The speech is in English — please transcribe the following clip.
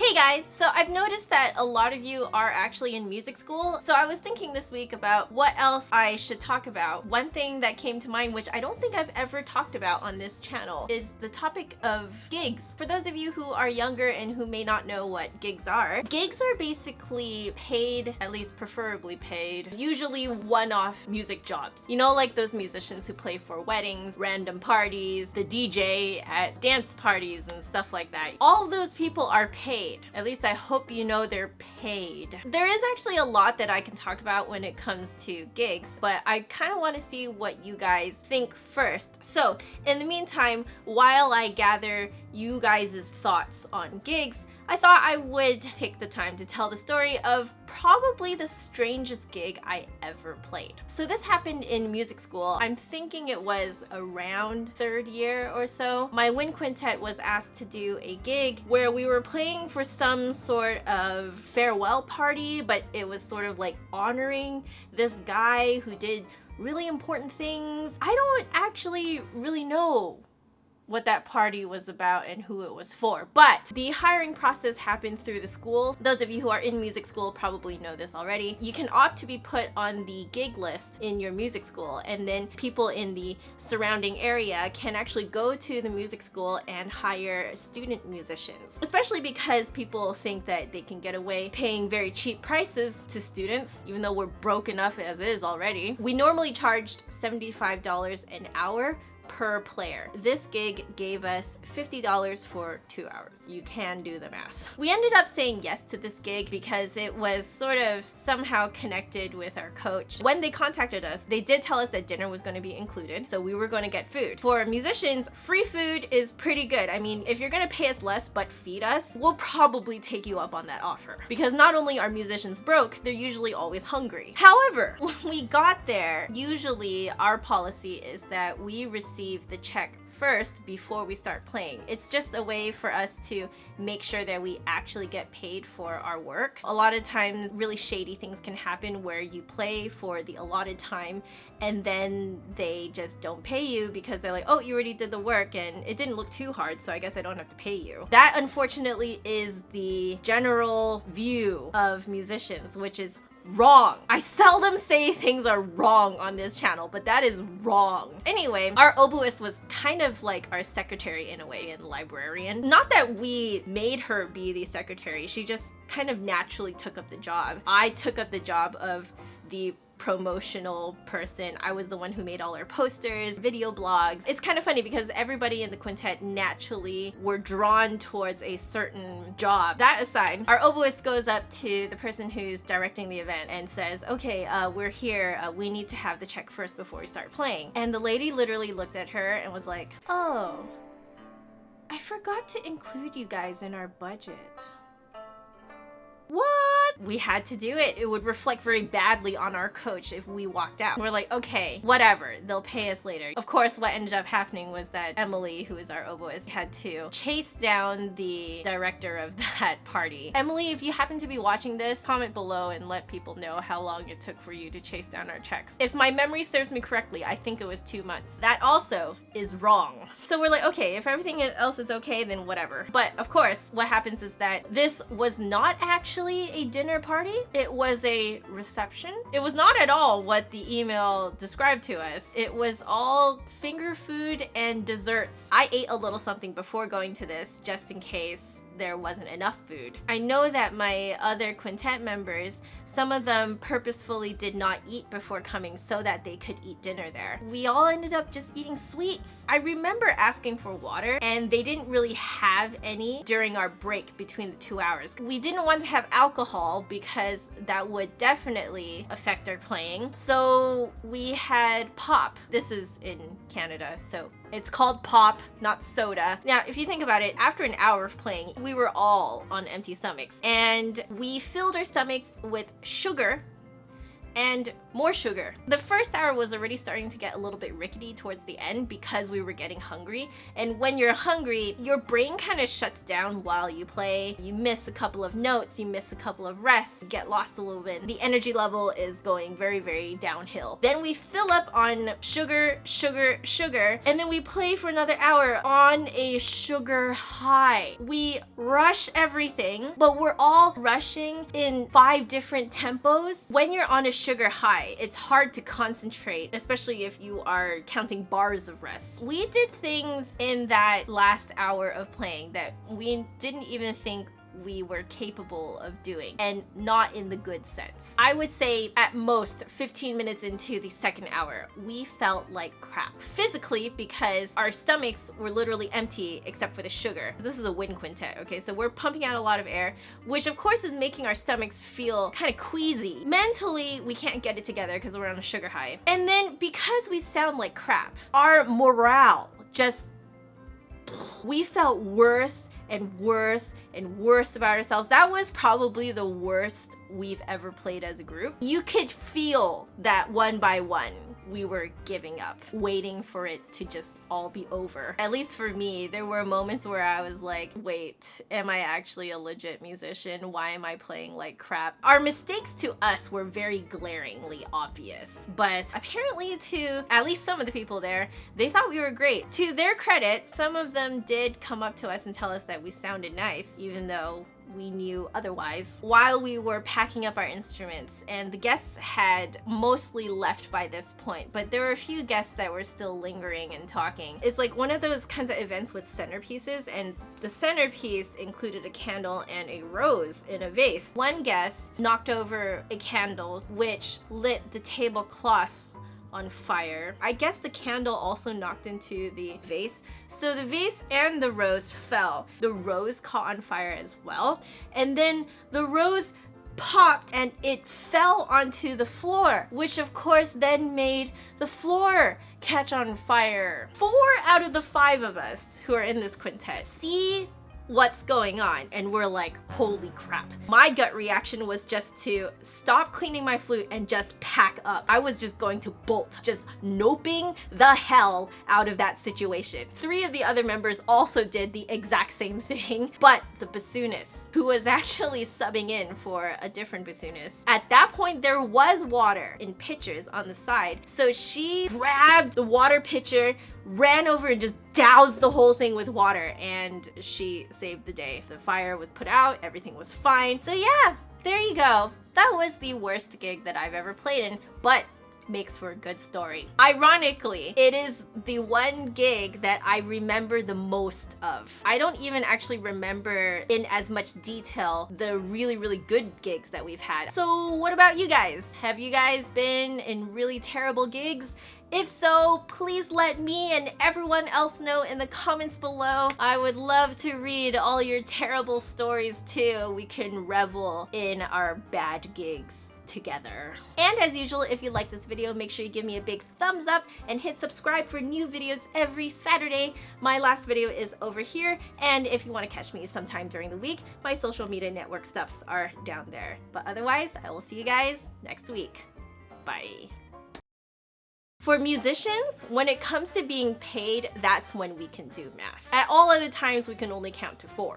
Hey guys! So I've noticed that a lot of you are actually in music school, so I was thinking this week about what else I should talk about. One thing that came to mind, which I don't think I've ever talked about on this channel, is the topic of gigs. For those of you who are younger and who may not know what gigs are basically paid, at least preferably paid, usually one-off music jobs. You know, like those musicians who play for weddings, random parties, the DJ at dance parties and stuff like that. All of those people are paid. At least I hope you know they're paid. There is actually a lot that I can talk about when it comes to gigs, but I kind of want to see what you guys think first. So in the meantime, while I gather you guys' thoughts on gigs, I thought I would take the time to tell the story of probably the strangest gig I ever played. So this happened in music school. I'm thinking it was around third year or so. My wind quintet was asked to do a gig where we were playing for some sort of farewell party, but it was sort of like honoring this guy who did really important things. I don't actually really know what that party was about and who it was for, but the hiring process happened through the school. Those of you who are in music school probably know this already. You can opt to be put on the gig list in your music school, and then people in the surrounding area can actually go to the music school and hire student musicians, especially because people think that they can get away paying very cheap prices to students, even though we're broke enough as is already. We normally charged $75 an hour per player. This gig gave us $50 for 2 hours. You can do the math. We ended up saying yes to this gig because it was sort of somehow connected with our coach. When they contacted us, they did tell us that dinner was going to be included, so we were going to get food. For musicians, free food is pretty good. I mean, if you're going to pay us less but feed us, we'll probably take you up on that offer. Because not only are musicians broke, they're usually always hungry. However, when we got there, usually our policy is that we receive the check first before we start playing. It's just a way for us to make sure that we actually get paid for our work. A lot of times really shady things can happen where you play for the allotted time and then they just don't pay you because they're like, oh, you already did the work and it didn't look too hard, so I guess I don't have to pay you. That unfortunately is the general view of musicians, which is wrong. I seldom say things are wrong on this channel, but that is wrong. Anyway, our oboist was kind of like our secretary in a way, and librarian. Not that we made her be the secretary, she just kind of naturally took up the job. I took up the job of the promotional person. I was the one who made all our posters, video blogs. It's kind of funny because everybody in the quintet naturally were drawn towards a certain job. That aside, our oboist goes up to the person who's directing the event and says, okay, we're here. We need to have the check first before we start playing. And the lady literally looked at her and was like, oh, I forgot to include you guys in our budget. What? We had to do it. It would reflect very badly on our coach if we walked out. We're like, okay, whatever, they'll pay us later. Of course, what ended up happening was that Emily, who is our oboist, had to chase down the director of that party. Emily, if you happen to be watching this, comment below and let people know how long it took for you to chase down our checks. If my memory serves me correctly, I think it was 2 months. That also is wrong. So we're like, okay, if everything else is okay, then whatever. But of course, what happens is that this was not actually a dinner party. It was a reception. It was not at all what the email described to us. It was all finger food and desserts. I ate a little something before going to this just in case there wasn't enough food. I know that my other quintet members, some of them purposefully did not eat before coming so that they could eat dinner there. We all ended up just eating sweets. I remember asking for water and they didn't really have any during our break between the 2 hours. We didn't want to have alcohol because that would definitely affect our playing. So we had pop. This is in Canada, so it's called pop, not soda. Now, if you think about it, after an hour of playing, we were all on empty stomachs and we filled our stomachs with sugar and more sugar. The first hour was already starting to get a little bit rickety towards the end because we were getting hungry. And when you're hungry, your brain kind of shuts down while you play. You miss a couple of notes, you miss a couple of rests, you get lost a little bit. The energy level is going very, very downhill. Then we fill up on sugar, sugar, sugar, and then we play for another hour on a sugar high. We rush everything, but we're all rushing in 5 different tempos. When you're on a sugar high, it's hard to concentrate, especially if you are counting bars of rest. We did things in that last hour of playing that we didn't even think we were capable of doing, and not in the good sense. I would say at most 15 minutes into the second hour, we felt like crap. Physically, because our stomachs were literally empty except for the sugar. This is a wind quintet, okay? So we're pumping out a lot of air, which of course is making our stomachs feel kind of queasy. Mentally, we can't get it together because we're on a sugar high. And then because we sound like crap, our morale just... we felt worse and worse and worse about ourselves. That was probably the worst we've ever played as a group. You could feel that one by one we were giving up, waiting for it to just all be over. At least for me, there were moments where I was like, wait, am I actually a legit musician? Why am I playing like crap? Our mistakes to us were very glaringly obvious, but apparently to at least some of the people there, they thought we were great. To their credit, some of them did come up to us and tell us that we sounded nice, even though we knew otherwise, while we were packing up our instruments. And the guests had mostly left by this point, but there were a few guests that were still lingering and talking. It's like one of those kinds of events with centerpieces, and the centerpiece included a candle and a rose in a vase. One guest knocked over a candle, which lit the tablecloth on fire. I guess the candle also knocked into the vase. So the vase and the rose fell. The rose caught on fire as well. And then the rose popped and it fell onto the floor, which of course then made the floor catch on fire. 4 out of the 5 of us who are in this quintet see what's going on, and we're like, holy crap. My gut reaction was just to stop cleaning my flute and just pack up. I was just going to bolt, just noping the hell out of that situation. 3 of the other members also did the exact same thing, but the bassoonist, who was actually subbing in for a different bassoonist, at that point there was water in pitchers on the side, so she grabbed the water pitcher, ran over and just doused the whole thing with water, and she saved the day. The fire was put out, everything was fine. So yeah, there you go. That was the worst gig that I've ever played in, but makes for a good story. Ironically, it is the one gig that I remember the most of. I don't even actually remember in as much detail the really, really good gigs that we've had. So what about you guys? Have you guys been in really terrible gigs? If so, please let me and everyone else know in the comments below. I would love to read all your terrible stories too. We can revel in our bad gigs together. And as usual, if you like this video, make sure you give me a big thumbs up and hit subscribe for new videos every Saturday. My last video is over here, and if you want to catch me sometime during the week, my social media network stuffs are down there. But otherwise, I will see you guys next week. Bye. For musicians, when it comes to being paid, that's when we can do math. At all other times, we can only count to 4.